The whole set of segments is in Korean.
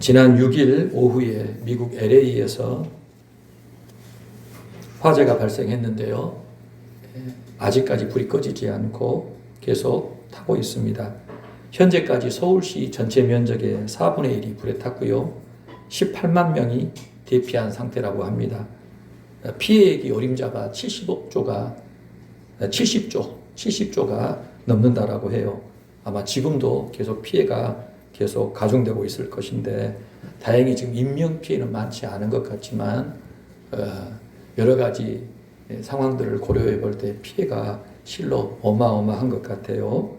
지난 6일 오후에 미국 LA에서 화재가 발생했는데요. 아직까지 불이 꺼지지 않고 계속 타고 있습니다. 현재까지 서울시 전체 면적의 4분의 1이 불에 탔고요. 18만 명이 대피한 상태라고 합니다. 피해액이 어림잡아 70조가 넘는다라고 해요. 아마 지금도 계속 피해가 계속 가중되고 있을 것인데, 다행히 지금 인명피해는 많지 않은 것 같지만 여러 가지 상황들을 고려해 볼 때 피해가 실로 어마어마한 것 같아요.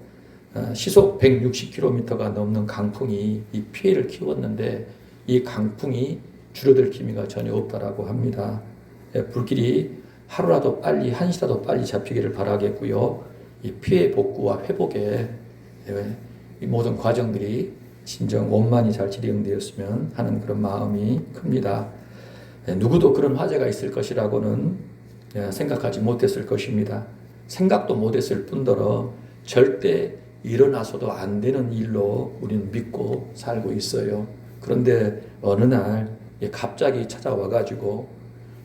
시속 160km가 넘는 강풍이 이 피해를 키웠는데, 이 강풍이 줄어들 기미가 전혀 없다라고 합니다. 불길이 하루라도 빨리, 한시라도 빨리 잡히기를 바라겠고요. 이 피해 복구와 회복에 이 모든 과정들이 진정 원만히 잘 진행되었으면 하는 그런 마음이 큽니다. 누구도 그런 화재가 있을 것이라고는 생각하지 못했을 것입니다. 생각도 못했을 뿐더러 절대 일어나서도 안 되는 일로 우리는 믿고 살고 있어요. 그런데 어느 날 갑자기 찾아와가지고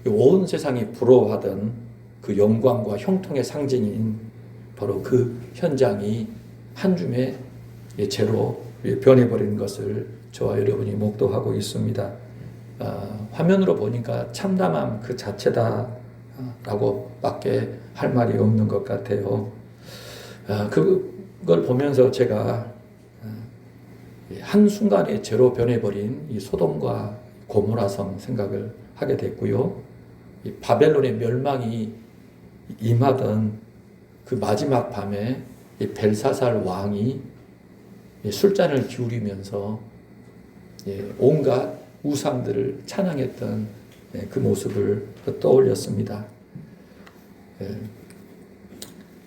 온 세상이 부러워하던 그 영광과 형통의 상징인 바로 그 현장이 한 줌의 재로 변해버린 것을 저와 여러분이 목도하고 있습니다. 화면으로 보니까 참담함 그 자체다 라고 밖에 할 말이 없는 것 같아요. 그걸 보면서 제가 한순간에 재로 변해버린 이 소돔과 고모라성 생각을 하게 됐고요. 이 바벨론의 멸망이 임하던 그 마지막 밤에 이 벨사살 왕이 술잔을 기울이면서 온갖 우상들을 찬양했던 그 모습을 떠올렸습니다.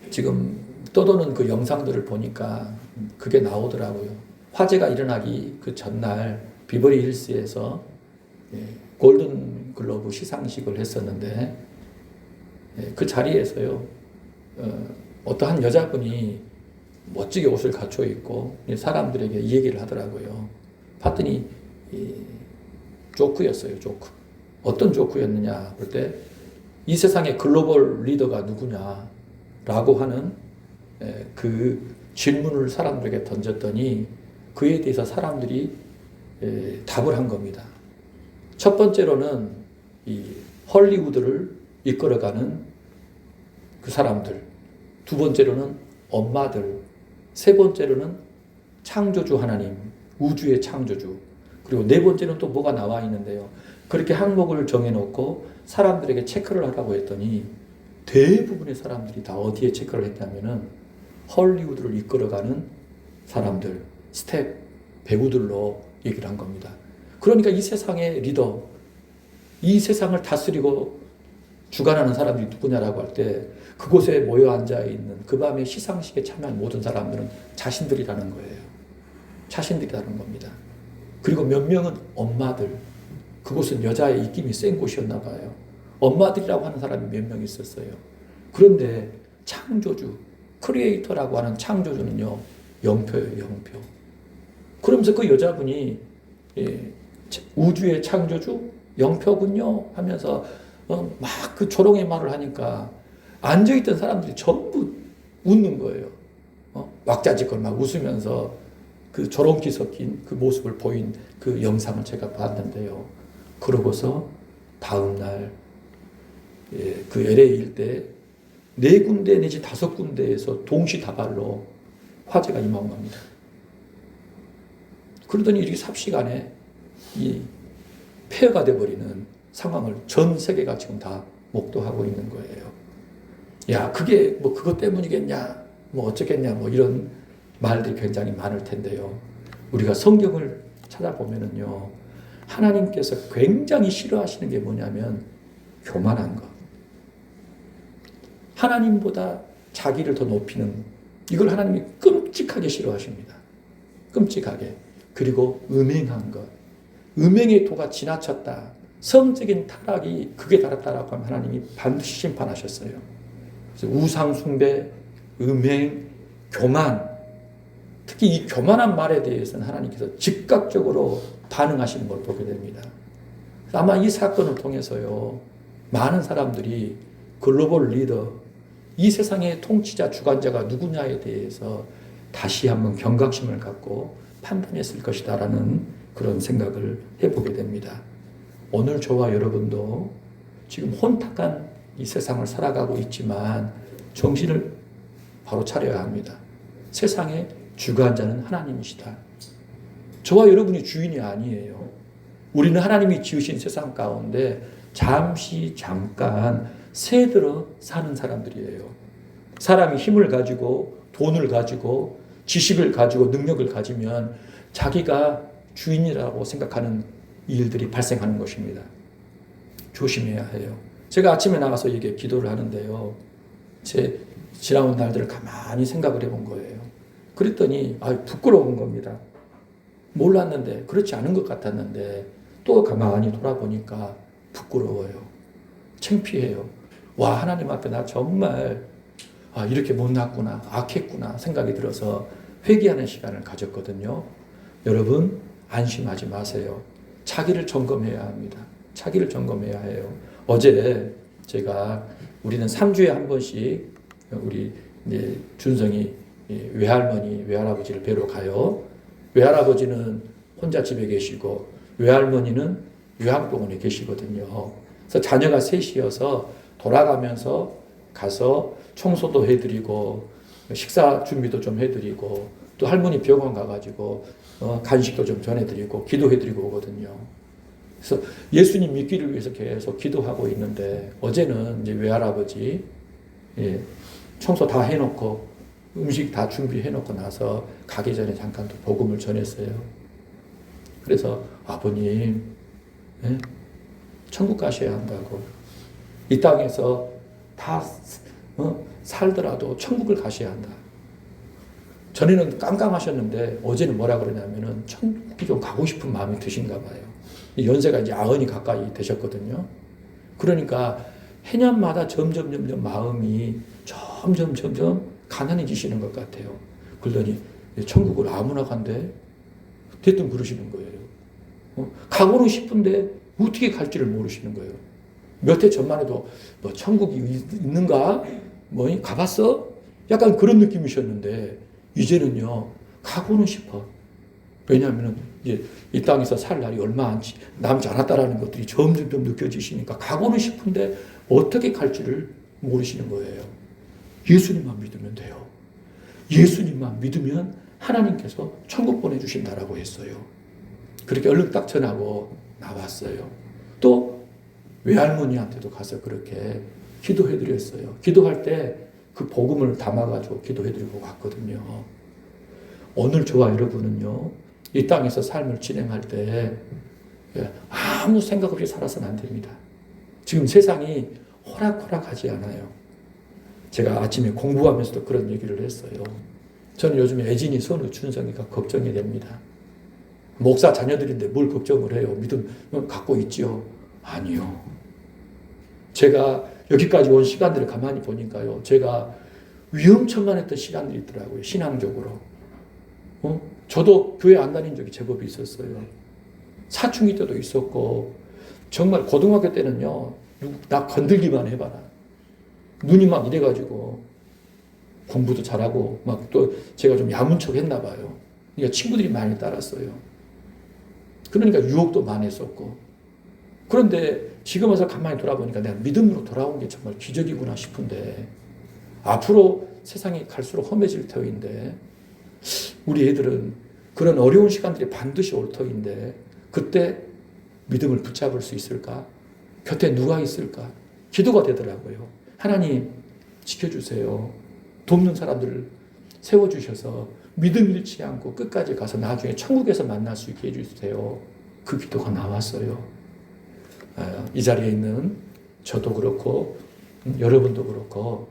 지금 떠도는 그 영상들을 보니까 그게 나오더라고요. 화재가 일어나기 그 전날 비버리 힐스에서 골든 글로브 시상식을 했었는데, 그 자리에서요, 어떠한 여자분이 멋지게 옷을 갖춰 입고 사람들에게 이 얘기를 하더라고요. 봤더니 조크였어요. 조크. 어떤 조크였느냐 볼 때, 이 세상의 글로벌 리더가 누구냐라고 하는 그 질문을 사람들에게 던졌더니 그에 대해서 사람들이 답을 한 겁니다. 첫 번째로는 이 헐리우드를 이끌어가는 그 사람들, 두 번째로는 엄마들, 세 번째로는 창조주 하나님, 우주의 창조주, 그리고 네 번째는 또 뭐가 나와 있는데요. 그렇게 항목을 정해놓고 사람들에게 체크를 하라고 했더니 대부분의 사람들이 다 어디에 체크를 했냐면은 헐리우드를 이끌어가는 사람들, 스텝, 배우들로 얘기를 한 겁니다. 그러니까 이 세상의 리더, 이 세상을 다스리고 주관하는 사람들이 누구냐라고 할 때, 그곳에 모여 앉아 있는 그 밤에 시상식에 참여한 모든 사람들은 자신들이라는 거예요. 자신들이라는 겁니다. 그리고 몇 명은 엄마들, 그곳은 여자의 입김이 센 곳이었나 봐요. 엄마들이라고 하는 사람이 몇 명 있었어요. 그런데 창조주, 크리에이터라고 하는 창조주는요, 영표예요, 영표. 그러면서 그 여자분이 우주의 창조주, 영표군요 하면서 막 그 조롱의 말을 하니까 앉아있던 사람들이 전부 웃는 거예요. 왁자지껄 막 웃으면서 그 조롱기 섞인 그 모습을 보인 그 영상을 제가 봤는데요. 그러고서 다음날 그 LA 일대 4군데 내지 5군데에서 동시다발로 화재가 임한 겁니다. 그러더니 이렇게 삽시간에 이 폐허가 돼버리는 상황을 전 세계가 지금 다 목도하고 있는 거예요. 야, 그게 뭐 그것 때문이겠냐, 뭐 어쩌겠냐, 뭐 이런 말들이 굉장히 많을 텐데요. 우리가 성경을 찾아보면은요, 하나님께서 굉장히 싫어하시는 게 뭐냐면 교만한 것. 하나님보다 자기를 더 높이는, 이걸 하나님이 끔찍하게 싫어하십니다. 끔찍하게. 그리고 음행한 것. 음행의 도가 지나쳤다. 성적인 타락이 극에 달했다라고 하면 하나님이 반드시 심판하셨어요. 그래서 우상 숭배, 음행, 교만, 특히 이 교만한 말에 대해서는 하나님께서 즉각적으로 반응하시는 걸 보게 됩니다. 아마 이 사건을 통해서요, 많은 사람들이 글로벌 리더, 이 세상의 통치자, 주관자가 누구냐에 대해서 다시 한번 경각심을 갖고 판단했을 것이다라는 그런 생각을 해보게 됩니다. 오늘 저와 여러분도 지금 혼탁한 이 세상을 살아가고 있지만 정신을 바로 차려야 합니다. 세상의 주관자는 하나님이시다. 저와 여러분이 주인이 아니에요. 우리는 하나님이 지으신 세상 가운데 잠깐 새들어 사는 사람들이에요. 사람이 힘을 가지고 돈을 가지고 지식을 가지고 능력을 가지면 자기가 주인이라고 생각하는 일들이 발생하는 것입니다. 조심해야 해요. 제가 아침에 나가서 이게 기도를 하는데요. 제 지나온 날들을 가만히 생각을 해본 거예요. 그랬더니 부끄러운 겁니다. 몰랐는데 그렇지 않은 것 같았는데 또 가만히 돌아보니까 부끄러워요. 창피해요. 와, 하나님 앞에 나 정말 이렇게 못났구나, 악했구나 생각이 들어서 회개하는 시간을 가졌거든요. 여러분 안심하지 마세요. 자기를 점검해야 합니다. 자기를 점검해야 해요. 어제 제가 우리는 3주에 한 번씩 우리 이제 준성이 외할머니, 외할아버지를 뵈러 가요. 외할아버지는 혼자 집에 계시고 외할머니는 요양병원에 계시거든요. 그래서 자녀가 셋이어서 돌아가면서 가서 청소도 해드리고 식사 준비도 좀 해드리고 또 할머니 병원 가가지고 간식도 좀 전해드리고 기도해드리고 오거든요. 그래서 예수님 믿기를 위해서 계속 기도하고 있는데 어제는 이제 외할아버지 청소 다 해놓고 음식 다 준비해놓고 나서 가기 전에 잠깐 또 복음을 전했어요. 그래서 아버님 천국 가셔야 한다고. 이 땅에서 다 살더라도 천국을 가셔야 한다. 전에는 깜깜하셨는데 어제는 뭐라 그러냐면은 천국이 좀 가고 싶은 마음이 드신가 봐요. 연세가 이제 90이 가까이 되셨거든요. 그러니까 해년마다 점점 마음이 점점 가난해지시는 것 같아요. 그러더니 천국을 아무나 간대? 대뜸 그러시는 거예요. 가고는 싶은데 어떻게 갈지를 모르시는 거예요. 몇 해 전만 해도 천국이 있는가? 가봤어? 약간 그런 느낌이셨는데 이제는요 가고는 싶어. 왜냐하면 이제 이 땅에서 살 날이 얼마 남지 않았다라는 것들이 점점 느껴지시니까 가고는 싶은데 어떻게 갈지를 모르시는 거예요. 예수님만 믿으면 돼요. 예수님만 믿으면 하나님께서 천국 보내주신다라고 했어요. 그렇게 얼른 딱 전하고 나왔어요. 또 외할머니한테도 가서 그렇게 기도해드렸어요. 기도할 때 그 복음을 담아가지고 기도해드리고 왔거든요. 오늘 저와 여러분은요, 이 땅에서 삶을 진행할 때 아무 생각 없이 살아서는 안 됩니다. 지금 세상이 호락호락하지 않아요. 제가 아침에 공부하면서도 그런 얘기를 했어요. 저는 요즘에 애진이, 선우, 준성이가 걱정이 됩니다. 목사 자녀들인데 뭘 걱정을 해요? 믿음 갖고 있지요? 아니요. 제가 여기까지 온 시간들을 가만히 보니까요. 제가 위험천만했던 시간들이 있더라고요. 신앙적으로. 저도 교회 안 다닌 적이 제법 있었어요. 사춘기 때도 있었고 정말 고등학교 때는요. 나 건들기만 해봐라. 눈이 막 이래가지고 공부도 잘하고 막 또 제가 좀 야문 척 했나 봐요. 그러니까 친구들이 많이 따랐어요. 그러니까 유혹도 많이 했었고. 그런데 지금 와서 가만히 돌아보니까 내가 믿음으로 돌아온 게 정말 기적이구나 싶은데 앞으로 세상이 갈수록 험해질 터인데 우리 애들은 그런 어려운 시간들이 반드시 올 터인데 그때 믿음을 붙잡을 수 있을까? 곁에 누가 있을까? 기도가 되더라고요. 하나님 지켜주세요. 돕는 사람들을 세워주셔서 믿음 잃지 않고 끝까지 가서 나중에 천국에서 만날 수 있게 해주세요. 그 기도가 나왔어요. 이 자리에 있는 저도 그렇고 여러분도 그렇고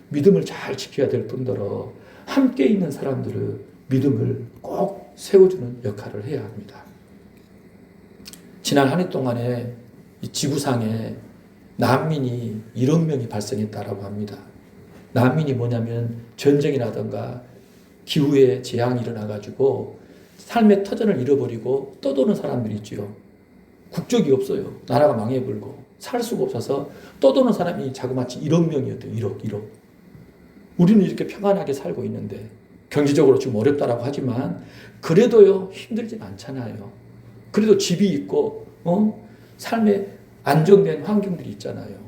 믿음을 잘 지켜야 될 뿐더러 함께 있는 사람들의 믿음을 꼭 세워주는 역할을 해야 합니다. 지난 한 해 동안에 이 지구상에 난민이 1억 명이 발생했다라고 합니다. 난민이 뭐냐면 전쟁이라든가 기후에 재앙이 일어나가지고 삶의 터전을 잃어버리고 떠도는 사람들이 있지요. 국적이 없어요. 나라가 망해버리고 살 수가 없어서 떠도는 사람이 자그마치 1억 명이었대요. 1억. 우리는 이렇게 평안하게 살고 있는데 경제적으로 지금 어렵다라고 하지만 그래도요 힘들진 않잖아요. 그래도 집이 있고 삶에 안정된 환경들이 있잖아요.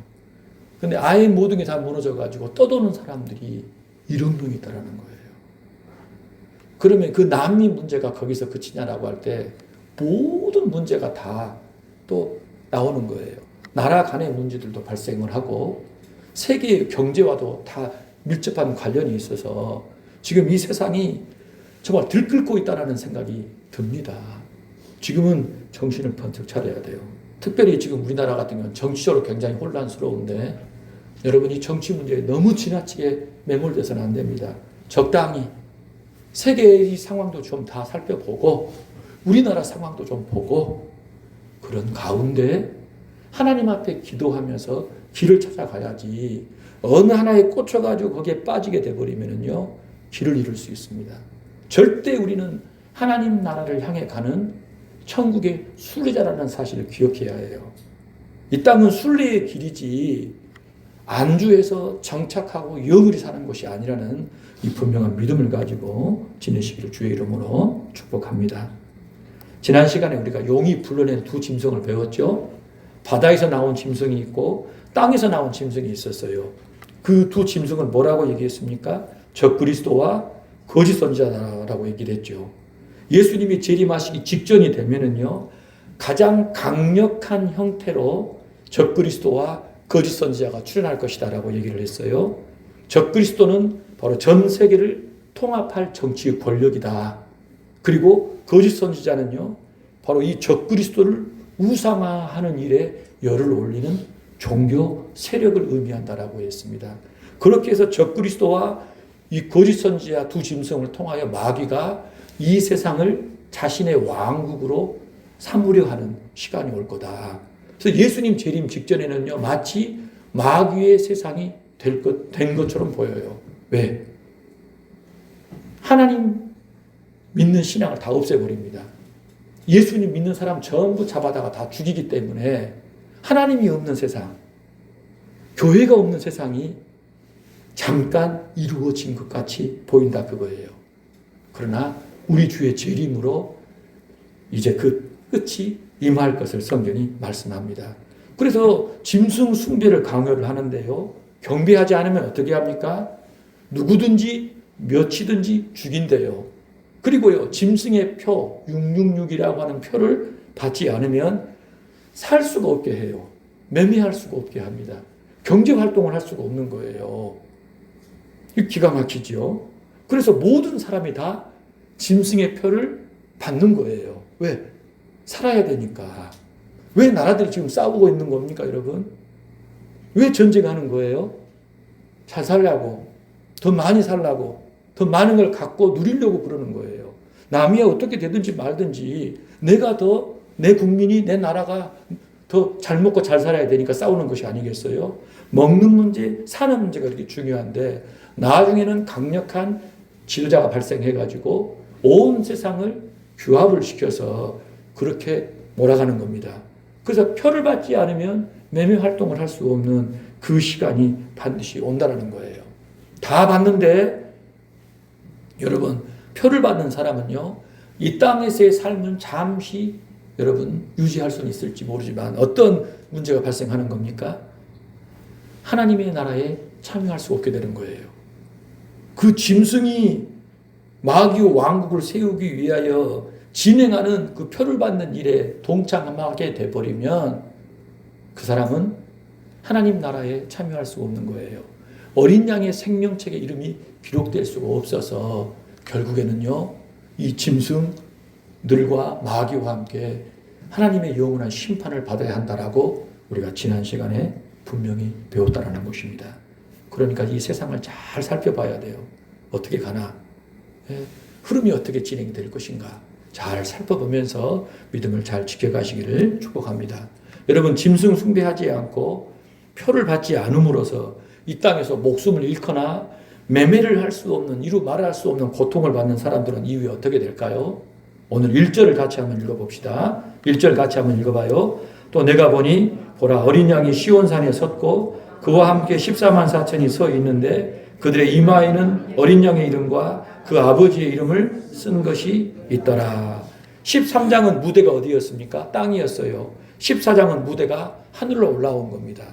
근데 아예 모든 게 다 무너져가지고 떠도는 사람들이 1억 명이 있다라는 거예요. 그러면 그 난민 문제가 거기서 그치냐라고 할 때 모든 문제가 다 또 나오는 거예요. 나라 간의 문제들도 발생을 하고 세계의 경제와도 다 밀접한 관련이 있어서 지금 이 세상이 정말 들끓고 있다는 생각이 듭니다. 지금은 정신을 번쩍 차려야 돼요. 특별히 지금 우리나라 같은 경우는 정치적으로 굉장히 혼란스러운데 여러분 이 정치 문제에 너무 지나치게 매몰돼서는 안 됩니다. 적당히 세계의 상황도 좀 다 살펴보고 우리나라 상황도 좀 보고 그런 가운데 하나님 앞에 기도하면서 길을 찾아가야지 어느 하나에 꽂혀가지고 거기에 빠지게 돼버리면요 길을 잃을 수 있습니다. 절대 우리는 하나님 나라를 향해 가는 천국의 순례자라는 사실을 기억해야 해요. 이 땅은 순례의 길이지 안주해서 정착하고 영원히 사는 것이 아니라는 이 분명한 믿음을 가지고 지내시기를 주의 이름으로 축복합니다. 지난 시간에 우리가 용이 불러낸 두 짐승을 배웠죠. 바다에서 나온 짐승이 있고 땅에서 나온 짐승이 있었어요. 그 두 짐승은 뭐라고 얘기했습니까? 적그리스도와 거짓 선지자라고 얘기를 했죠. 예수님이 재림하시기 직전이 되면은요, 가장 강력한 형태로 적그리스도와 거짓 선지자가 출현할 것이다라고 얘기를 했어요. 적그리스도는 바로 전 세계를 통합할 정치의 권력이다. 그리고 거짓 선지자는요, 바로 이 적그리스도를 우상화하는 일에 열을 올리는 종교 세력을 의미한다라고 했습니다. 그렇게 해서 적그리스도와 이 거짓 선지자 두 짐승을 통하여 마귀가 이 세상을 자신의 왕국으로 삼으려 하는 시간이 올 거다. 그래서 예수님 재림 직전에는요, 마치 마귀의 세상이 된 것처럼 보여요. 왜? 하나님 믿는 신앙을 다 없애버립니다. 예수님 믿는 사람 전부 잡아다가 다 죽이기 때문에 하나님이 없는 세상, 교회가 없는 세상이 잠깐 이루어진 것 같이 보인다 그거예요. 그러나 우리 주의 재림으로 이제 그 끝이 임할 것을 성경이 말씀합니다. 그래서 짐승 숭배를 강요를 하는데요. 경배하지 않으면 어떻게 합니까? 누구든지 몇이든지 죽인대요. 그리고요, 짐승의 표, 666이라고 하는 표를 받지 않으면 살 수가 없게 해요. 매매할 수가 없게 합니다. 경제활동을 할 수가 없는 거예요. 기가 막히죠? 그래서 모든 사람이 다 짐승의 표를 받는 거예요. 왜? 살아야 되니까. 왜 나라들이 지금 싸우고 있는 겁니까, 여러분? 왜 전쟁하는 거예요? 잘 살려고, 더 많이 살려고, 더 많은 걸 갖고 누리려고 그러는 거예요. 남이 어떻게 되든지 말든지 내가 더, 내 국민이, 내 나라가 더 잘 먹고 잘 살아야 되니까 싸우는 것이 아니겠어요? 먹는 문제, 사는 문제가 그렇게 중요한데 나중에는 강력한 지도자가 발생해가지고 온 세상을 규합을 시켜서 그렇게 몰아가는 겁니다. 그래서 표를 받지 않으면 매매 활동을 할 수 없는 그 시간이 반드시 온다는 거예요. 다 받는데 여러분, 표를 받는 사람은요, 이 땅에서의 삶은 잠시 여러분 유지할 수는 있을지 모르지만 어떤 문제가 발생하는 겁니까? 하나님의 나라에 참여할 수 없게 되는 거예요. 그 짐승이 마귀의 왕국을 세우기 위하여 진행하는 그 표를 받는 일에 동참하게 돼버리면 그 사람은 하나님 나라에 참여할 수가 없는 거예요. 어린 양의 생명책의 이름이 기록될 수가 없어서 결국에는요, 이 짐승들과 마귀와 함께 하나님의 영원한 심판을 받아야 한다라고 우리가 지난 시간에 분명히 배웠다라는 것입니다. 그러니까 이 세상을 잘 살펴봐야 돼요. 어떻게 가나? 흐름이 어떻게 진행이 될 것인가? 잘 살펴보면서 믿음을 잘 지켜가시기를 축복합니다. 여러분, 짐승 숭배하지 않고 표를 받지 않음으로써 이 땅에서 목숨을 잃거나 매매를 할 수 없는, 이루 말할 수 없는 고통을 받는 사람들은 이후에 어떻게 될까요? 오늘 1절을 같이 한번 읽어봅시다. 1절 같이 한번 읽어봐요. 또 내가 보니 보라 어린 양이 시온산에 섰고 그와 함께 14만 4천이 서 있는데 그들의 이마에는 어린 양의 이름과 그 아버지의 이름을 쓴 것이 있더라. 13장은 무대가 어디였습니까? 땅이었어요. 14장은 무대가 하늘로 올라온 겁니다.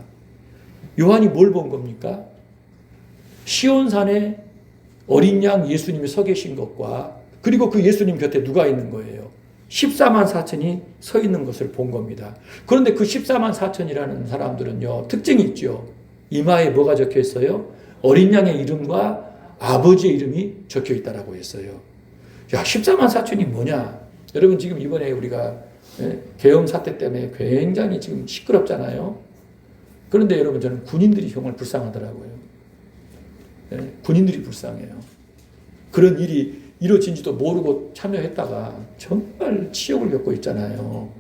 요한이 뭘 본 겁니까? 시온산에 어린 양 예수님이 서 계신 것과 그리고 그 예수님 곁에 누가 있는 거예요? 14만 4천이 서 있는 것을 본 겁니다. 그런데 그 14만 4천이라는 사람들은요, 특징이 있죠. 이마에 뭐가 적혀 있어요? 어린 양의 이름과 아버지의 이름이 적혀 있다라고 했어요. 야, 14만 4천이 뭐냐? 여러분 지금 이번에 우리가 계엄 사태 때문에 굉장히 지금 시끄럽잖아요. 그런데 여러분 저는 군인들이 정말 불쌍하더라고요. 군인들이 불쌍해요. 그런 일이 이루어진지도 모르고 참여했다가 정말 치욕을 겪고 있잖아요.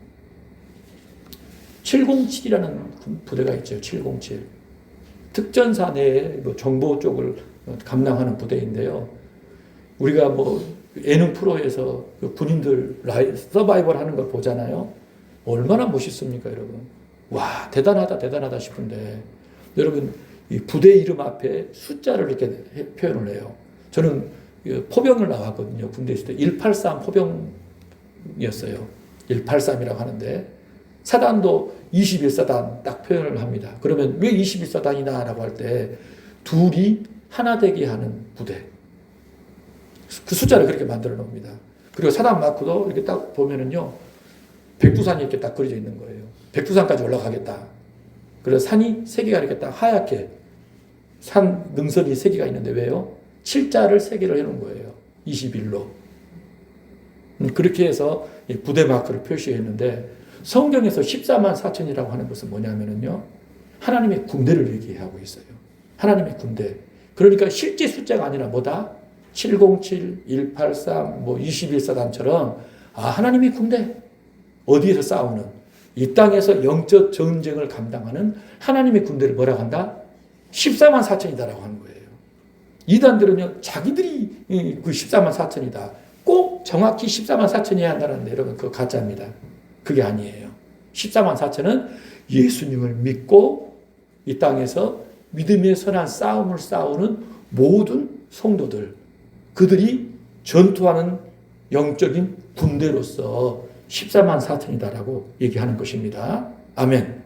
707이라는 부대가 있죠. 707. 특전사 내에 정보 쪽을 감당하는 부대인데요. 우리가 예능 프로에서 그 군인들 서바이벌 하는 걸 보잖아요. 얼마나 멋있습니까, 여러분? 와, 대단하다 싶은데 여러분 이 부대 이름 앞에 숫자를 이렇게 표현을 해요. 저는 포병을 나왔거든요. 군대 있을 때 183 포병이었어요. 183이라고 하는데 사단도 21사단 딱 표현을 합니다. 그러면 왜 21사단이나라고 할 때 둘이 하나 되게 하는 부대. 그 숫자를 그렇게 만들어 놓습니다. 그리고 사단 마크도 이렇게 딱 보면은요, 백두산이 이렇게 딱 그려져 있는 거예요. 백두산까지 올라가겠다. 그래서 산이 세 개가 이렇게 딱 하얗게 산 능선이 세 개가 있는데 왜요? 7자를 세 개를 해놓은 거예요. 21로. 그렇게 해서 부대 마크를 표시했는데 성경에서 14만 4천이라고 하는 것은 뭐냐면요, 하나님의 군대를 얘기하고 있어요. 하나님의 군대. 그러니까 실제 숫자가 아니라 뭐다? 707, 183, 21사단처럼 하나님의 군대. 어디에서 싸우는? 이 땅에서 영적 전쟁을 감당하는 하나님의 군대를 뭐라고 한다? 14만 4천이다라고 하는 거예요. 이단들은요, 자기들이 그 14만 4천이다. 꼭 정확히 14만 4천이어야 한다는데 여러분 그거 가짜입니다. 그게 아니에요. 14만 4천은 예수님을 믿고 이 땅에서 믿음의 선한 싸움을 싸우는 모든 성도들, 그들이 전투하는 영적인 군대로서 14만 4천이다라고 얘기하는 것입니다. 아멘.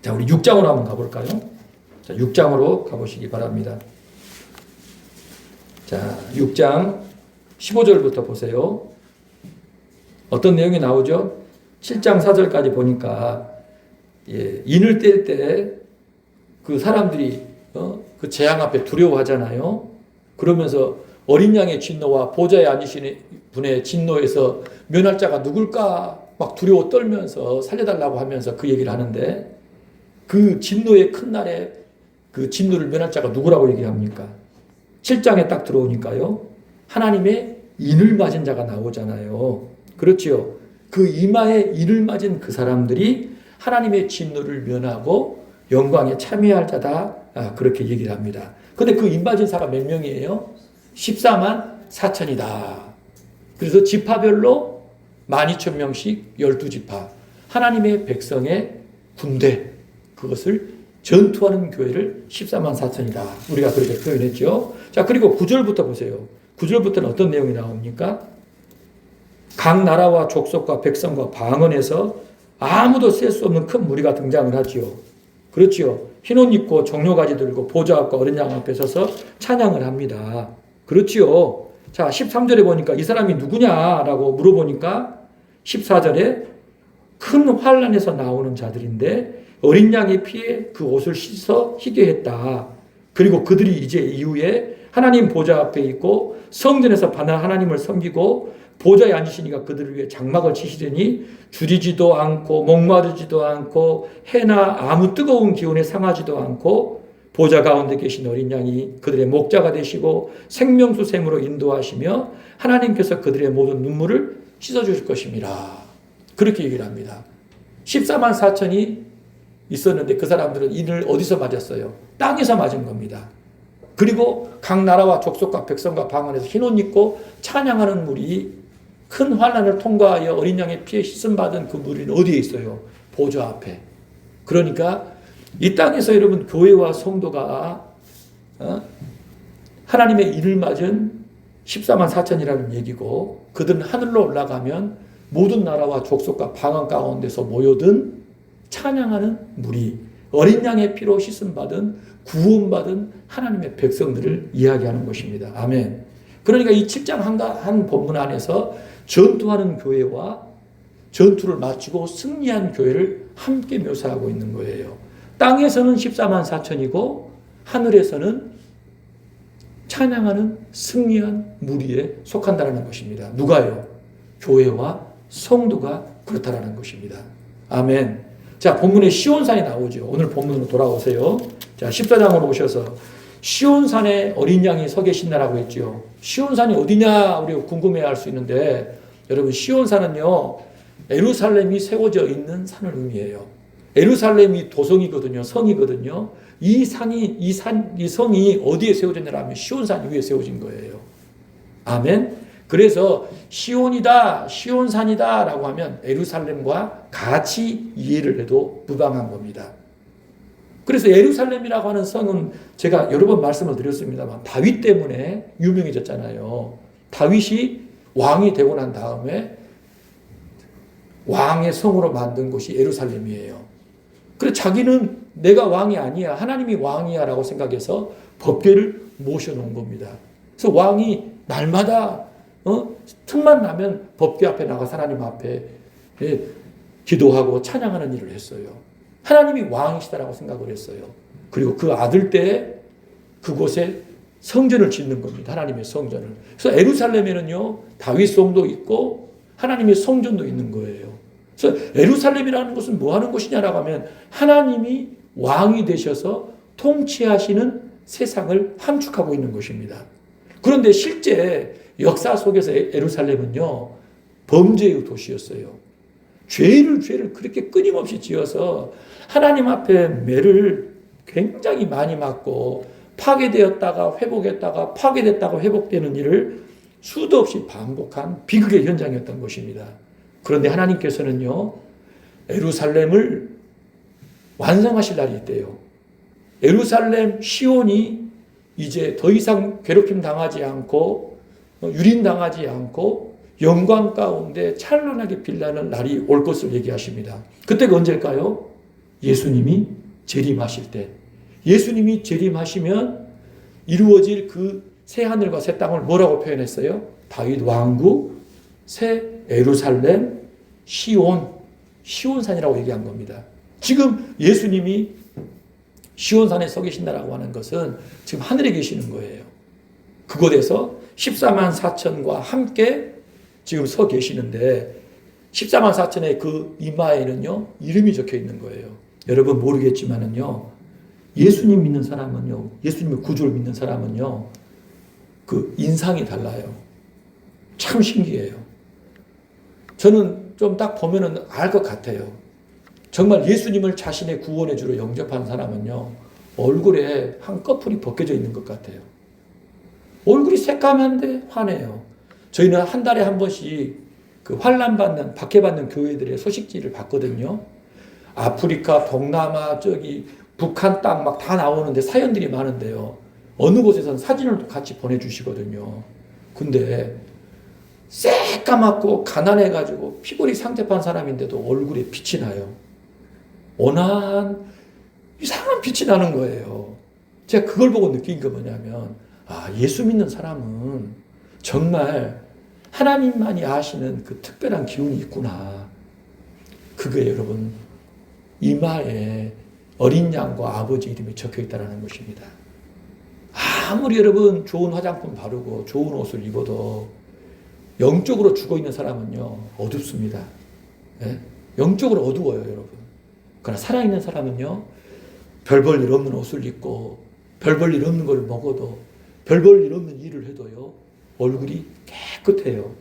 자, 우리 6장으로 한번 가볼까요? 자, 6장으로 가보시기 바랍니다. 자, 6장 15절부터 보세요. 어떤 내용이 나오죠? 7장 4절까지 보니까 인을 뗄 때 그 사람들이 그 재앙 앞에 두려워하잖아요. 그러면서 어린 양의 진노와 보좌에 앉으신 분의 진노에서 면할 자가 누굴까 막 두려워 떨면서 살려달라고 하면서 그 얘기를 하는데 그 진노의 큰 날에 그 진노를 면할 자가 누구라고 얘기합니까? 7장에 딱 들어오니까요. 하나님의 인을 맞은 자가 나오잖아요. 그렇지요. 그 이마에 인을 맞은 그 사람들이 하나님의 진노를 면하고 영광에 참여할 자다. 그렇게 얘기를 합니다. 근데 그 인 맞은 사가 몇 명이에요? 14만 4천이다. 그래서 지파별로 12,000명씩 12지파. 하나님의 백성의 군대. 그것을 전투하는 교회를 14만 4천이다. 우리가 그렇게 표현했죠. 자, 그리고 9절부터 보세요. 9절부터는 어떤 내용이 나옵니까? 각 나라와 족속과 백성과 방언에서 아무도 셀 수 없는 큰 무리가 등장을 하지요. 그렇지요. 흰옷 입고 종려가지 들고 보좌 앞과 어린 양 앞에 서서 찬양을 합니다. 그렇지요. 자, 13절에 보니까 이 사람이 누구냐라고 물어보니까 14절에 큰 환란에서 나오는 자들인데 어린 양의 피에 그 옷을 씻어 희게 했다. 그리고 그들이 이제 이후에 하나님 보좌 앞에 있고 성전에서 하나님을 섬기고 보좌에 앉으시니까 그들을 위해 장막을 치시더니 줄이지도 않고 목마르지도 않고 해나 아무 뜨거운 기운에 상하지도 않고 보좌 가운데 계신 어린 양이 그들의 목자가 되시고 생명수 샘으로 인도하시며 하나님께서 그들의 모든 눈물을 씻어주실 것입니다. 그렇게 얘기를 합니다. 14만 4천이 있었는데 그 사람들은 인을 어디서 맞았어요? 땅에서 맞은 겁니다. 그리고 각 나라와 족속과 백성과 방언에서 흰옷 입고 찬양하는 무리 큰 환난을 통과하여 어린 양의 피에 씻음받은 그 무리는 어디에 있어요? 보좌 앞에. 그러니까 이 땅에서 여러분 교회와 성도가 하나님의 일을 맞은 14만 4천이라는 얘기고, 그들은 하늘로 올라가면 모든 나라와 족속과 방언 가운데서 모여든 찬양하는 무리, 어린 양의 피로 씻음받은 구원받은 하나님의 백성들을 이야기하는 것입니다. 아멘. 그러니까 이 7장 한 본문 안에서 전투하는 교회와 전투를 마치고 승리한 교회를 함께 묘사하고 있는 거예요. 땅에서는 14만 4천이고 하늘에서는 찬양하는 승리한 무리에 속한다는 것입니다. 누가요? 교회와 성도가 그렇다라는 것입니다. 아멘. 자, 본문에 시온산이 나오죠. 오늘 본문으로 돌아오세요. 자, 14장으로 오셔서 시온산에 어린 양이 서 계신다라고 했죠. 시온산이 어디냐 우리가 궁금해할 수 있는데, 여러분 시온산은요 예루살렘이 세워져 있는 산을 의미해요. 예루살렘이 도성이거든요. 성이거든요. 이 성이 어디에 세워졌냐면 시온산 위에 세워진 거예요. 아멘. 그래서 시온이다, 시온산이다 라고 하면 예루살렘과 같이 이해를 해도 무방한 겁니다. 그래서 예루살렘이라고 하는 성은 제가 여러 번 말씀을 드렸습니다만 다윗 때문에 유명해졌잖아요. 다윗이 왕이 되고 난 다음에 왕의 성으로 만든 곳이 예루살렘이에요. 그래서 자기는 내가 왕이 아니야, 하나님이 왕이야 라고 생각해서 법궤를 모셔놓은 겁니다. 그래서 왕이 날마다 틈만 나면 법궤 앞에 나가서 하나님 앞에 기도하고 찬양하는 일을 했어요. 하나님이 왕이시다라고 생각을 했어요. 그리고 그 아들 때 그곳에 성전을 짓는 겁니다. 하나님의 성전을. 그래서 예루살렘에는요 다윗 성도 있고 하나님의 성전도 있는 거예요. 그래서 예루살렘이라는 것은 뭐 하는 곳이냐라고 하면 하나님이 왕이 되셔서 통치하시는 세상을 함축하고 있는 것입니다. 그런데 실제 역사 속에서 예루살렘은요 범죄의 도시였어요. 죄를 그렇게 끊임없이 지어서 하나님 앞에 매를 굉장히 많이 맞고 파괴되었다가 회복했다가 파괴됐다가 회복되는 일을 수도 없이 반복한 비극의 현장이었던 것입니다. 그런데 하나님께서는요 예루살렘을 완성하실 날이 있대요. 예루살렘 시온이 이제 더 이상 괴롭힘 당하지 않고 유린당하지 않고 영광 가운데 찬란하게 빛나는 날이 올 것을 얘기하십니다. 그때가 언제일까요? 예수님이 재림하실 때. 예수님이 재림하시면 이루어질 그 새 하늘과 새 땅을 뭐라고 표현했어요? 다윗 왕국, 새 예루살렘, 시온산이라고 얘기한 겁니다. 지금 예수님이 시온산에 서 계신다라고 하는 것은 지금 하늘에 계시는 거예요. 그곳에서 14만 4천과 함께 지금 서 계시는데 14만 4천의 그 이마에는요 이름이 적혀 있는 거예요. 여러분 모르겠지만은요 예수님 믿는 사람은요, 예수님의 구주를 믿는 사람은요 그 인상이 달라요. 참 신기해요. 저는 좀 딱 보면은 알 것 같아요. 정말 예수님을 자신의 구원의 주로 영접한 사람은요 얼굴에 한꺼풀이 벗겨져 있는 것 같아요. 얼굴이 새까만데 환해요. 저희는 한 달에 한 번씩 그 환난받는, 박해받는 교회들의 소식지를 봤거든요. 아프리카, 동남아, 저기 북한 땅 막 다 나오는데 사연들이 많은데요. 어느 곳에서는 사진을 같이 보내주시거든요. 근데 새까맣고 가난해가지고 피골이 상접한 사람인데도 얼굴에 빛이 나요. 온화한 이상한 빛이 나는 거예요. 제가 그걸 보고 느낀 게 뭐냐면 예수 믿는 사람은 정말 하나님만이 아시는 그 특별한 기운이 있구나. 그게 여러분 이마에 어린 양과 아버지 이름이 적혀 있다는 것입니다. 아무리 여러분 좋은 화장품 바르고 좋은 옷을 입어도 영적으로 죽어있는 사람은요 어둡습니다. 네? 영적으로 어두워요 여러분. 그러나 살아있는 사람은요 별 볼 일 없는 옷을 입고 별 볼 일 없는 걸 먹어도 별 볼 일 없는 일을 해도요 얼굴이 깨끗해요.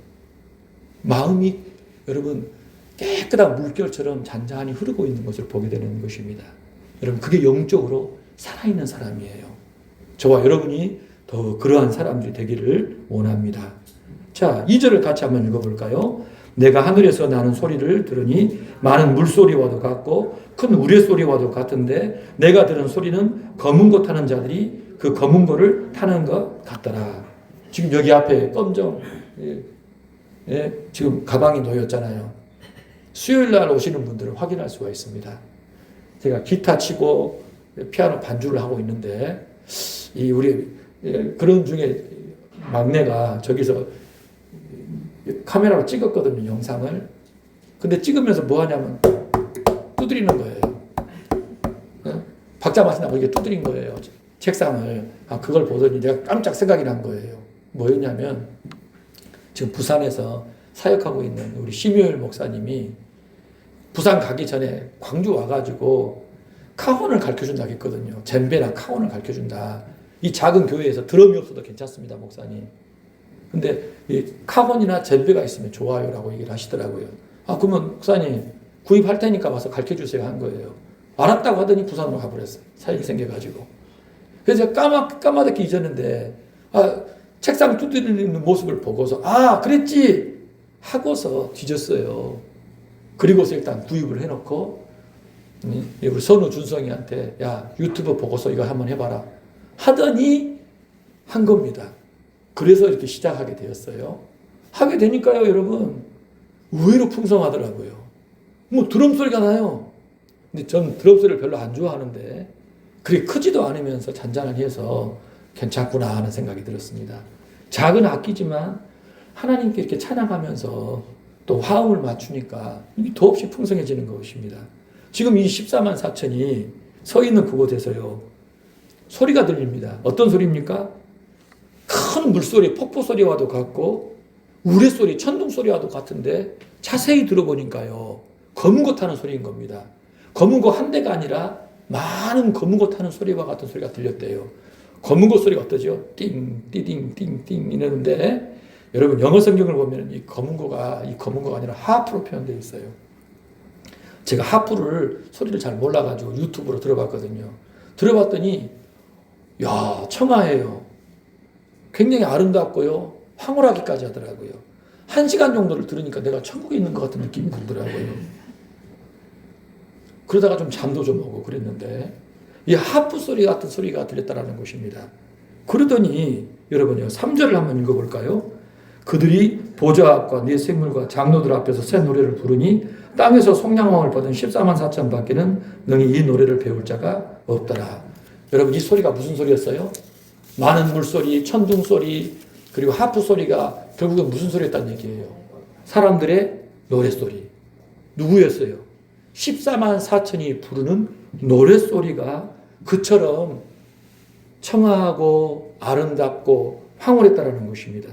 마음이 여러분 깨끗한 물결처럼 잔잔히 흐르고 있는 것을 보게 되는 것입니다. 여러분 그게 영적으로 살아있는 사람이에요. 저와 여러분이 더 그러한 사람들이 되기를 원합니다. 자, 2절을 같이 한번 읽어볼까요? 내가 하늘에서 나는 소리를 들으니 많은 물소리와도 같고 큰 우레소리와도 같은데 내가 들은 소리는 검은 고 타는 자들이 그 검은 고를 타는 것 같더라. 지금 여기 앞에 검정 지금 가방이 놓였잖아요. 수요일 날 오시는 분들을 확인할 수가 있습니다. 제가 기타 치고 피아노 반주를 하고 있는데 우리 그런 중에 막내가 저기서 카메라로 찍었거든요, 영상을. 근데 찍으면서 뭐 하냐면 두드리는 거예요. 박자 맞춘다고 이게 두드린 거예요, 책상을. 그걸 보더니 내가 깜짝 생각이 난 거예요. 뭐였냐면 지금 부산에서 사역하고 있는 우리 심효일 목사님이 부산 가기 전에 광주 와가지고 카혼을 가르쳐준다 했거든요. 젬베나 카혼을 가르쳐준다. 이 작은 교회에서 드럼이 없어도 괜찮습니다, 목사님. 근데 이 카혼이나 젬베가 있으면 좋아요라고 얘기를 하시더라고요. 그러면 목사님 구입할 테니까 와서 가르쳐주세요 한 거예요. 알았다고 하더니 부산으로 가버렸어요. 사역이 생겨가지고. 그래서 까마득히 잊었는데 책상 두드리는 모습을 보고서 그랬지 하고서 뒤졌어요. 그리고서 일단 구입을 해놓고 우리 선우 준성이한테 야 유튜브 보고서 이거 한번 해봐라 하더니 한 겁니다. 그래서 이렇게 시작하게 되었어요. 하게 되니까요, 여러분 의외로 풍성하더라고요. 뭐 드럼 소리가 나요. 근데 전 드럼 소리를 별로 안 좋아하는데 그렇게 크지도 않으면서 잔잔하게 해서 괜찮구나 하는 생각이 들었습니다. 작은 악기지만 하나님께 이렇게 찬양하면서 또 화음을 맞추니까 이게 더없이 풍성해지는 것입니다. 지금 이 14만 4천이 서 있는 그곳에서요, 소리가 들립니다. 어떤 소리입니까? 큰 물소리, 폭포소리와도 같고 우레소리, 천둥소리와도 같은데 자세히 들어보니까요, 검은 거 타는 소리인 겁니다. 검은 거 한 대가 아니라 많은 검은 거 타는 소리와 같은 소리가 들렸대요. 검은 거 소리가 어떠죠? 띵, 띠딩, 띵, 띵 이러는데 여러분 영어 성경을 보면 이 검은 거가 아니라 하프로 표현되어 있어요. 제가 하프를 소리를 잘 몰라가지고 유튜브로 들어봤거든요. 들어봤더니 야 청아해요. 굉장히 아름답고요. 황홀하기까지 하더라고요. 1시간 정도를 들으니까 내가 천국에 있는 것 같은 느낌이 들더라고요. 그러다가 좀 잠도 좀 오고 그랬는데 이 하프 소리 같은 소리가 들렸다라는 것입니다. 그러더니 여러분요 3절을 한번 읽어볼까요? 그들이 보좌 앞과 네 생물과 장로들 앞에서 새 노래를 부르니 땅에서 속량왕을 받은 14만 4천 밖에는 능히 이 노래를 배울 자가 없더라. 여러분 이 소리가 무슨 소리였어요? 많은 물소리, 천둥소리, 그리고 하프 소리가 결국은 무슨 소리였다는 얘기예요? 사람들의 노래소리. 누구였어요? 14만 4천이 부르는 노래소리가 그처럼 청아하고 아름답고 황홀했다는 것입니다.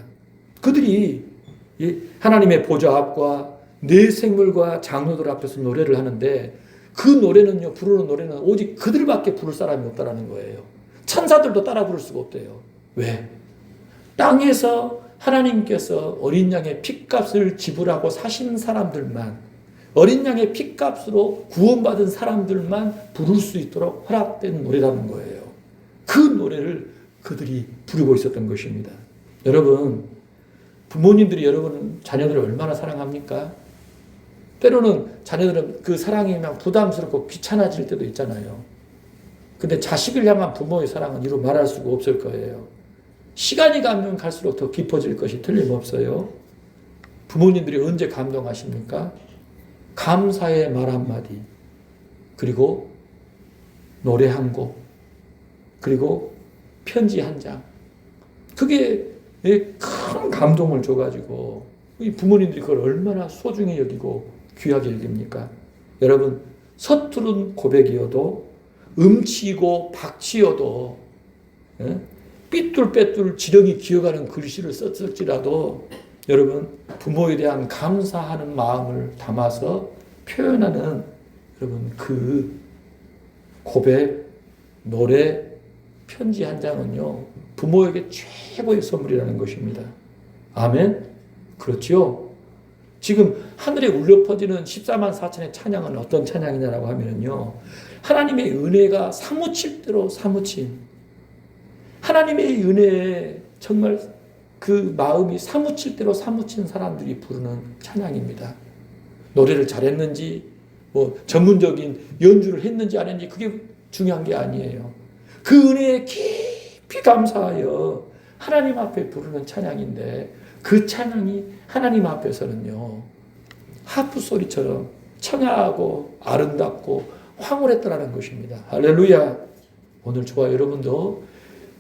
그들이 하나님의 보좌 앞과 네 생물과 장로들 앞에서 노래를 하는데 그 노래는요, 부르는 노래는 오직 그들밖에 부를 사람이 없다는 거예요. 천사들도 따라 부를 수가 없대요. 왜? 땅에서 하나님께서 어린 양의 핏값을 지불하고 사신 사람들만, 어린 양의 핏값으로 구원받은 사람들만 부를 수 있도록 허락된 노래라는 거예요. 그 노래를 그들이 부르고 있었던 것입니다. 여러분, 부모님들이 여러분 자녀들을 얼마나 사랑합니까? 때로는 자녀들은 그 사랑이 막 부담스럽고 귀찮아질 때도 있잖아요. 근데 자식을 향한 부모의 사랑은 이루 말할 수가 없을 거예요. 시간이 가면 갈수록 더 깊어질 것이 틀림없어요. 부모님들이 언제 감동하십니까? 감사의 말 한마디, 그리고 노래 한 곡, 그리고 편지 한 장. 그게 큰 감동을 줘가지고 이 부모님들이 그걸 얼마나 소중히 여기고 귀하게 여깁니까? 여러분, 서투른 고백이어도 음치고 박치여도 삐뚤빼뚤 지렁이 기어가는 글씨를 썼을지라도 여러분 부모에 대한 감사하는 마음을 담아서 표현하는 여러분 그 고백, 노래, 편지 한 장은요 부모에게 최고의 선물이라는 것입니다. 아멘? 그렇죠? 지금 하늘에 울려 퍼지는 14만 4천의 찬양은 어떤 찬양이냐라고 하면요, 하나님의 은혜가 사무칠 대로 사무친, 하나님의 은혜에 정말 그 마음이 사무칠 대로 사무친 사람들이 부르는 찬양입니다. 노래를 잘했는지 뭐 전문적인 연주를 했는지 안 했는지 그게 중요한 게 아니에요. 그 은혜에 깊이 감사하여 하나님 앞에 부르는 찬양인데 그 찬양이 하나님 앞에서는요 하프 소리처럼 청아하고 아름답고 황홀했더라는 것입니다. 할렐루야. 오늘 저와 여러분도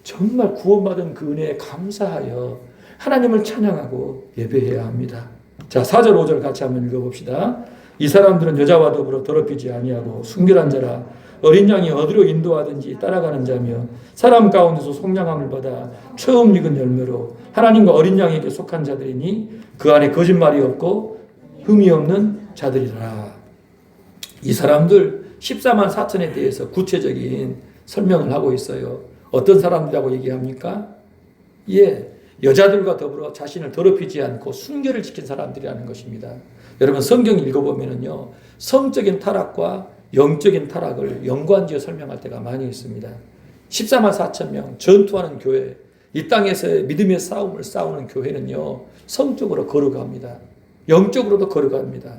정말 구원받은 그 은혜에 감사하여 하나님을 찬양하고 예배해야 합니다. 자, 4절 5절 같이 한번 읽어봅시다. 이 사람들은 여자와 더불어 더럽히지 아니하고 순결한 자라 어린 양이 어디로 인도하든지 따라가는 자며 사람 가운데서 속량함을 받아 처음 익은 열매로 하나님과 어린 양에게 속한 자들이니 그 안에 거짓말이 없고 흠이 없는 자들이라. 이 사람들 14만 4천에 대해서 구체적인 설명을 하고 있어요. 어떤 사람들이라고 얘기합니까? 예, 여자들과 더불어 자신을 더럽히지 않고 순결을 지킨 사람들이라는 것입니다. 여러분 성경 읽어보면요 성적인 타락과 영적인 타락을 연관지어 설명할 때가 많이 있습니다. 14만 4천 명 전투하는 교회, 이 땅에서의 믿음의 싸움을 싸우는 교회는요 성적으로 거룩합니다. 영적으로도 거룩합니다.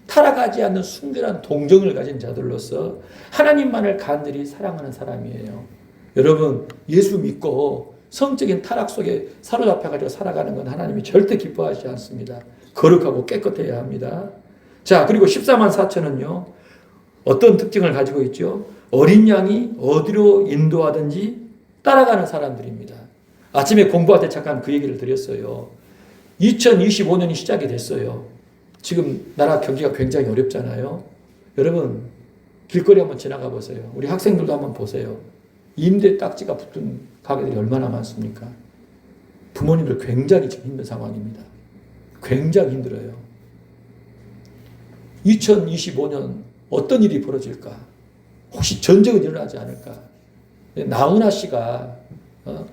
타락하지 않는 순결한 동정을 가진 자들로서 하나님만을 간절히 사랑하는 사람이에요. 여러분 예수 믿고 성적인 타락 속에 사로잡혀가지고 살아가는 건 하나님이 절대 기뻐하지 않습니다. 거룩하고 깨끗해야 합니다. 자, 그리고 14만 4천은요 어떤 특징을 가지고 있죠? 어린 양이 어디로 인도하든지 따라가는 사람들입니다. 아침에 공부할 때 잠깐 그 얘기를 드렸어요. 2025년이 시작이 됐어요. 지금 나라 경기가 굉장히 어렵잖아요. 여러분 길거리 한번 지나가 보세요. 우리 학생들도 한번 보세요. 임대 딱지가 붙은 가게들이 얼마나 많습니까? 부모님들 굉장히 지금 힘든 상황입니다. 굉장히 힘들어요. 2025년 어떤 일이 벌어질까? 혹시 전쟁은 일어나지 않을까? 나훈아 씨가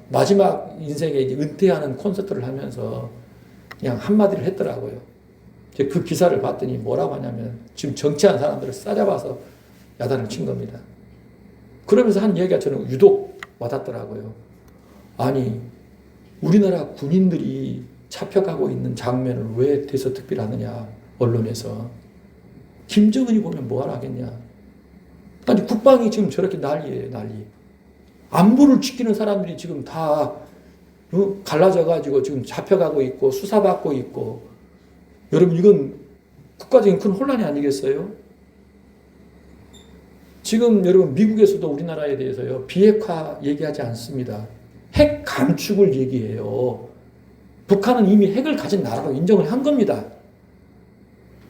마지막 인생에 이제 은퇴하는 콘서트를 하면서 그냥 한마디를 했더라고요. 그 기사를 봤더니 뭐라고 하냐면 지금 정치한 사람들을 싸잡아서 야단을 친 겁니다. 그러면서 한 얘기가 저는 유독 와닿더라고요. 아니 우리나라 군인들이 잡혀가고 있는 장면을 왜 대서특필하느냐 언론에서. 김정은이 보면 뭐하러 하겠냐. 아니 국방이 지금 저렇게 난리예요. 난리. 안보를 지키는 사람들이 지금 다 갈라져가지고 지금 잡혀가고 있고 수사받고 있고. 여러분 이건 국가적인 큰 혼란이 아니겠어요? 지금 여러분 미국에서도 우리나라에 대해서요 비핵화 얘기하지 않습니다. 핵 감축을 얘기해요. 북한은 이미 핵을 가진 나라로 인정을 한 겁니다.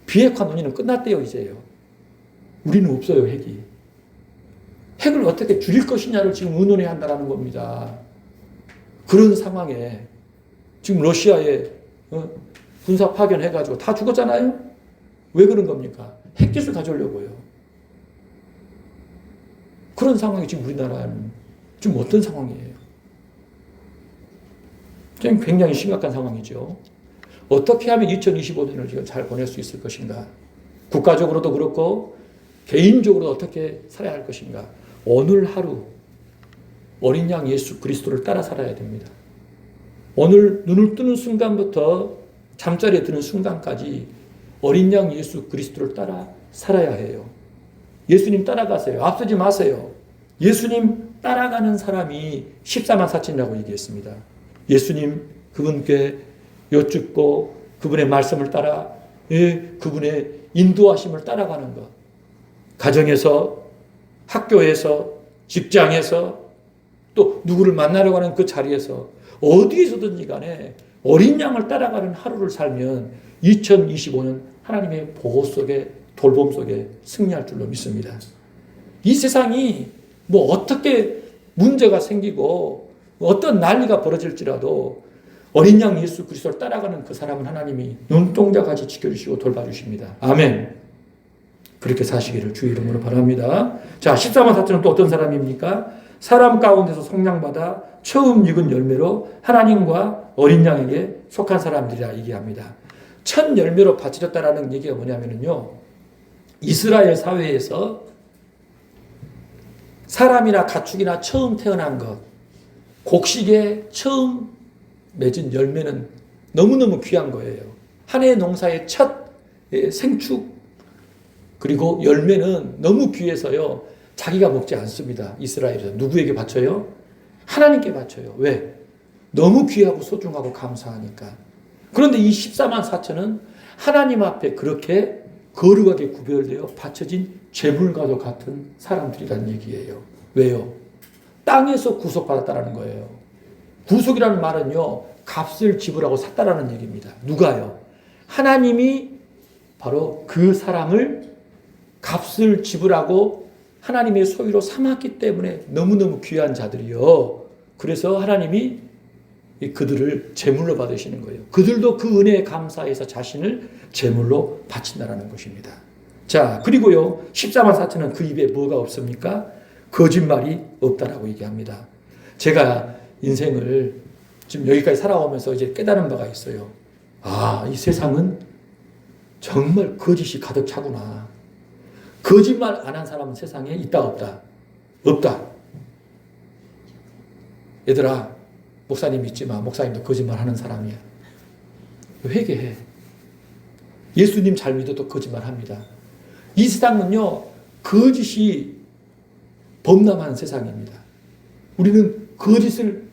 비핵화 논의는 끝났대요 이제요. 우리는 없어요 핵이. 핵을 어떻게 줄일 것이냐를 지금 의논해야 한다는 겁니다. 그런 상황에 지금 러시아에 군사 파견해가지고 다 죽었잖아요. 왜 그런 겁니까? 핵기술 가져오려고요. 그런 상황이 지금 우리나라는 지금 어떤 상황이에요? 굉장히 심각한 상황이죠. 어떻게 하면 2025년을 지금 잘 보낼 수 있을 것인가? 국가적으로도 그렇고 개인적으로 어떻게 살아야 할 것인가? 오늘 하루 어린 양 예수 그리스도를 따라 살아야 됩니다. 오늘 눈을 뜨는 순간부터 잠자리에 드는 순간까지 어린 양 예수 그리스도를 따라 살아야 해요. 예수님 따라가세요. 앞서지 마세요. 예수님 따라가는 사람이 14만 4천이라고 얘기했습니다. 예수님 그분께 여쭙고 그분의 말씀을 따라 그분의 인도하심을 따라가는 것. 가정에서, 학교에서, 직장에서 또 누구를 만나러 가는 그 자리에서 어디에서든지 간에 어린 양을 따라가는 하루를 살면 2025년 하나님의 보호 속에 돌봄 속에 승리할 줄로 믿습니다. 이 세상이 뭐 어떻게 문제가 생기고 어떤 난리가 벌어질지라도 어린 양 예수 그리스도를 따라가는 그 사람은 하나님이 눈동자같이 지켜주시고 돌봐주십니다. 아멘. 그렇게 사시기를 주의 이름으로 바랍니다. 자, 14만 4천은 또 어떤 사람입니까? 사람 가운데서 속량받아 처음 익은 열매로 하나님과 어린 양에게 속한 사람들이라 얘기합니다. 첫 열매로 바치렸다라는 얘기가 뭐냐면요. 이스라엘 사회에서 사람이나 가축이나 처음 태어난 것, 곡식에 처음 맺은 열매는 너무너무 귀한 거예요. 한 해 농사의 첫 생축 그리고 열매는 너무 귀해서요. 자기가 먹지 않습니다. 이스라엘에서. 누구에게 바쳐요? 하나님께 바쳐요. 왜? 너무 귀하고 소중하고 감사하니까. 그런데 이 14만 4천은 하나님 앞에 그렇게 거룩하게 구별되어 바쳐진 재물과도 같은 사람들이란 얘기예요. 왜요? 땅에서 구속받았다는 거예요. 구속이라는 말은요, 값을 지불하고 샀다라는 얘기입니다. 누가요? 하나님이 바로 그 사람을 값을 지불하고 하나님의 소유로 삼았기 때문에 너무너무 귀한 자들이요. 그래서 하나님이 그들을 제물로 받으시는 거예요. 그들도 그 은혜에 감사해서 자신을 제물로 바친다는 것입니다. 자, 그리고요, 14만 4천은 그 입에 뭐가 없습니까? 거짓말이 없다라고 얘기합니다. 제가 인생을 지금 여기까지 살아오면서 이제 깨달은 바가 있어요. 아, 이 세상은 정말 거짓이 가득 차구나. 거짓말 안 한 사람은 세상에 있다 없다? 없다. 얘들아, 목사님 믿지 마. 목사님도 거짓말 하는 사람이야. 회개해. 예수님 잘 믿어도 거짓말 합니다. 이 세상은요, 거짓이 범람한 세상입니다. 우리는 거짓을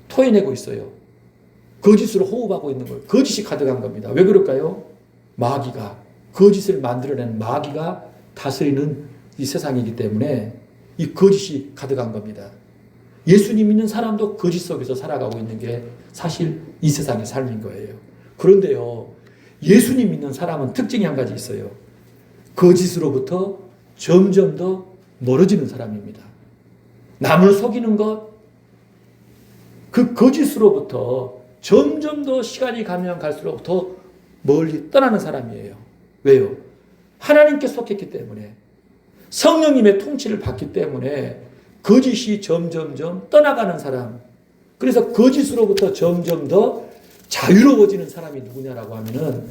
토해내고 있어요. 거짓으로 호흡하고 있는 거예요. 거짓이 가득한 겁니다. 왜 그럴까요? 마귀가, 거짓을 만들어낸 마귀가 다스리는 이 세상이기 때문에 이 거짓이 가득한 겁니다. 예수님 믿는 사람도 거짓 속에서 살아가고 있는 게 사실 이 세상의 삶인 거예요. 그런데요, 예수님 믿는 사람은 특징이 한 가지 있어요. 거짓으로부터 점점 더 멀어지는 사람입니다. 남을 속이는 것, 그 거짓으로부터 점점 더 시간이 가면 갈수록 더 멀리 떠나는 사람이에요. 왜요? 하나님께 속했기 때문에, 성령님의 통치를 받기 때문에 거짓이 점점점 떠나가는 사람. 그래서 거짓으로부터 점점 더 자유로워지는 사람이 누구냐라고 하면은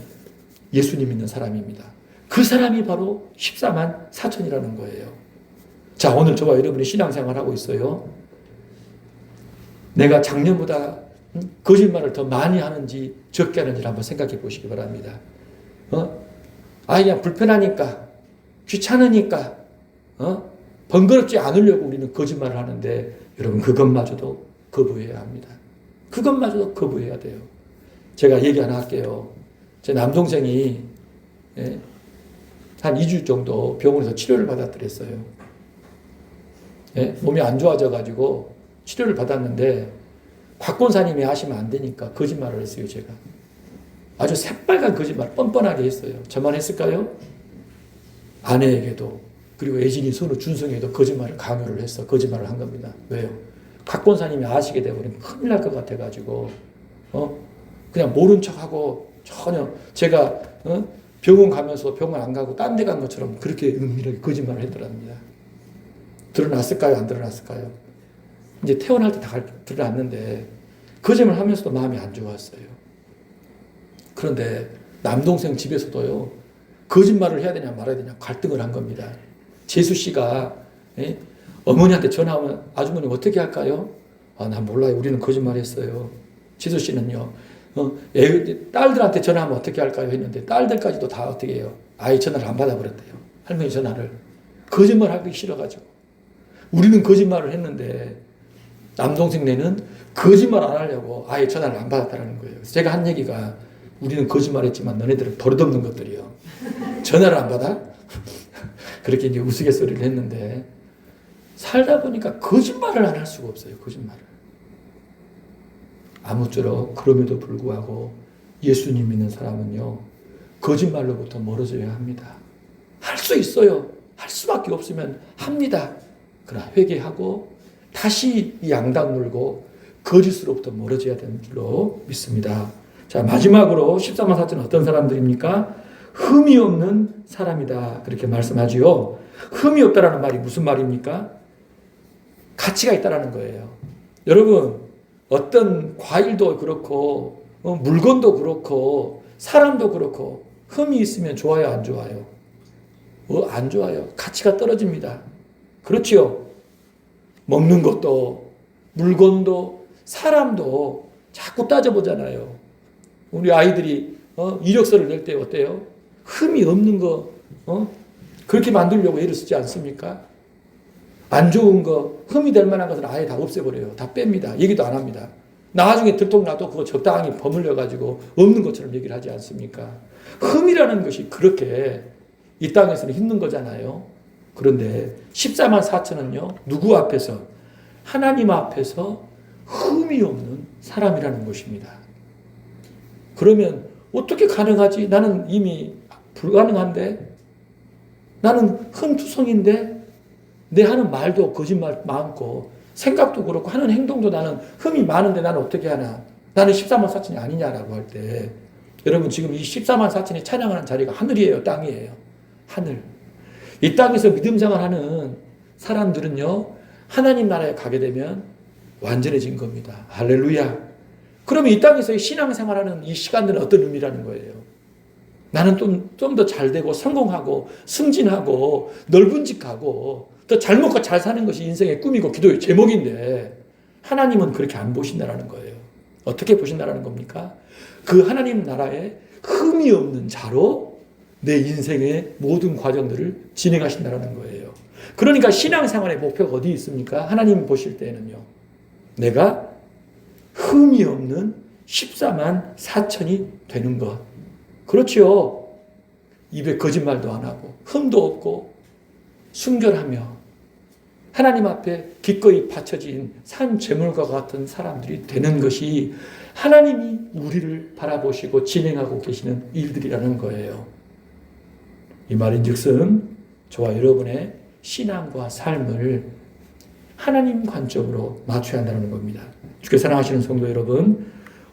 예수님 믿는 사람입니다. 그 사람이 바로 14만 4천이라는 거예요. 자, 오늘 저와 여러분이 신앙생활 하고 있어요. 내가 작년보다 거짓말을 더 많이 하는지 적게 하는지를 한번 생각해 보시기 바랍니다. 그냥 불편하니까, 귀찮으니까, 번거롭지 않으려고 우리는 거짓말을 하는데, 여러분, 그것마저도 거부해야 합니다. 그것마저도 거부해야 돼요. 제가 얘기 하나 할게요. 제 남동생이 한 2주 정도 병원에서 치료를 받았더랬어요. 몸이 안 좋아져가지고 치료를 받았는데, 곽권사님이 하시면 안 되니까 거짓말을 했어요, 제가. 아주 새빨간 거짓말, 뻔뻔하게 했어요. 저만 했을까요? 아내에게도, 그리고 애진이 손우 준성에도 거짓말을 강요를 해서 거짓말을 한 겁니다. 왜요? 곽권사님이 아시게 되면 큰일 날 것 같아가지고, 그냥 모른 척하고 전혀 제가, 병원 가면서 병원 안 가고 딴 데 간 것처럼 그렇게 은밀하게 거짓말을 했더랍니다. 드러났을까요? 안 드러났을까요? 이제 태어날 때 다 드러났는데, 거짓말 하면서도 마음이 안 좋았어요. 그런데 남동생 집에서도요, 거짓말을 해야 되냐 말아야 되냐 갈등을 한 겁니다. 재수 씨가 어머니한테 전화하면 아주머니 어떻게 할까요? 난 몰라요. 우리는 거짓말 했어요. 재수 씨는요, 딸들한테 전화하면 어떻게 할까요? 했는데 딸들까지도 다 어떻게 해요? 아예 전화를 안 받아버렸대요. 할머니 전화를. 거짓말 하기 싫어가지고. 우리는 거짓말을 했는데 남동생네는 거짓말 안 하려고 아예 전화를 안 받았다는 거예요. 그래서 제가 한 얘기가, 우리는 거짓말했지만 너네들은 버릇없는 것들이요. 전화를 안 받아? 그렇게 이제 우스갯소리를 했는데, 살다 보니까 거짓말을 안 할 수가 없어요. 거짓말을. 아무쪼록 그럼에도 불구하고 예수님 믿는 사람은요, 거짓말로부터 멀어져야 합니다. 할 수 있어요. 할 수밖에 없으면 합니다. 그러나 회개하고 다시 양당 물고 거짓으로부터 멀어져야 되는 줄로 믿습니다. 자, 마지막으로 14만 4천은 어떤 사람들입니까? 흠이 없는 사람이다. 그렇게 말씀하지요. 흠이 없다라는 말이 무슨 말입니까? 가치가 있다라는 거예요. 여러분, 어떤 과일도 그렇고, 물건도 그렇고, 사람도 그렇고, 흠이 있으면 좋아요, 안 좋아요? 안 좋아요. 가치가 떨어집니다. 그렇지요? 먹는 것도, 물건도, 사람도 자꾸 따져보잖아요. 우리 아이들이 이력서를 낼 때 어때요? 흠이 없는 거 그렇게 만들려고 애를 쓰지 않습니까? 안 좋은 거, 흠이 될 만한 것은 아예 다 없애버려요. 다 뺍니다. 얘기도 안 합니다. 나중에 들통나도 그거 적당히 버물려가지고 없는 것처럼 얘기를 하지 않습니까? 흠이라는 것이 그렇게 이 땅에서는 힘든 거잖아요. 그런데 14만 4천은요, 누구 앞에서? 하나님 앞에서 흠이 없는 사람이라는 것입니다. 그러면 어떻게 가능하지? 나는 이미 불가능한데? 나는 흠투성인데? 내 하는 말도 거짓말 많고 생각도 그렇고 하는 행동도 나는 흠이 많은데 나는 어떻게 하나? 나는 14만 4천이 아니냐라고 할 때 여러분 지금 이 14만 4천이 찬양하는 자리가 하늘이에요? 땅이에요? 하늘. 이 땅에서 믿음 생활하는 사람들은요, 하나님 나라에 가게 되면 완전해진 겁니다. 할렐루야. 그러면 이 땅에서의 신앙생활하는 이 시간들은 어떤 의미라는 거예요? 나는 좀 더 잘되고 성공하고 승진하고 넓은 집 가고 더 잘 먹고 잘 사는 것이 인생의 꿈이고 기도의 제목인데 하나님은 그렇게 안 보신다라는 거예요. 어떻게 보신다라는 겁니까? 그 하나님 나라에 흠이 없는 자로 내 인생의 모든 과정들을 진행하신다라는 거예요. 그러니까 신앙생활의 목표가 어디 있습니까? 하나님 보실 때는요. 내가 흠이 없는 14만 4천이 되는 것. 그렇죠. 입에 거짓말도 안 하고 흠도 없고 순결하며 하나님 앞에 기꺼이 바쳐진 산 제물과 같은 사람들이 되는 것이 하나님이 우리를 바라보시고 진행하고 계시는 일들이라는 거예요. 이 말인즉슨 저와 여러분의 신앙과 삶을 하나님 관점으로 맞춰야 한다는 겁니다. 주께 사랑하시는 성도 여러분,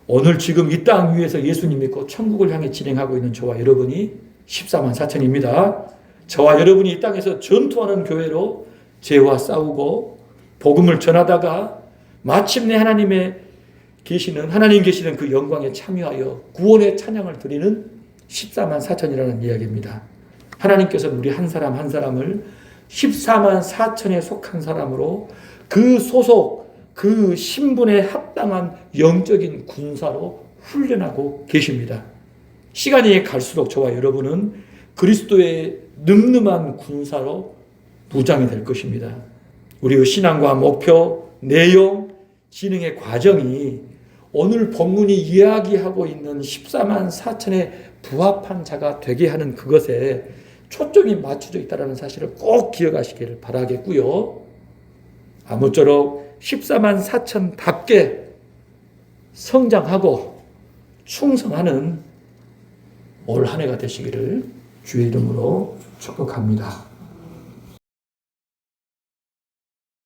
오늘 지금 이 땅 위에서 예수님 믿고 천국을 향해 진행하고 있는 저와 여러분이 14만 4천입니다. 저와 여러분이 이 땅에서 전투하는 교회로 죄와 싸우고 복음을 전하다가 마침내 하나님 계시는 그 영광에 참여하여 구원의 찬양을 드리는 14만 4천이라는 이야기입니다. 하나님께서 우리 한 사람 한 사람을 14만 4천에 속한 사람으로 그 소속, 그 신분에 합당한 영적인 군사로 훈련하고 계십니다. 시간이 갈수록 저와 여러분은 그리스도의 늠름한 군사로 무장이 될 것입니다. 우리의 신앙과 목표, 내용, 진행의 과정이 오늘 본문이 이야기하고 있는 14만 4천에 부합한 자가 되게 하는 그것에 초점이 맞춰져 있다는 사실을 꼭 기억하시기를 바라겠고요. 아무쪼록 14만 4천답게 성장하고 충성하는 올 한 해가 되시기를 주의 이름으로 축복합니다.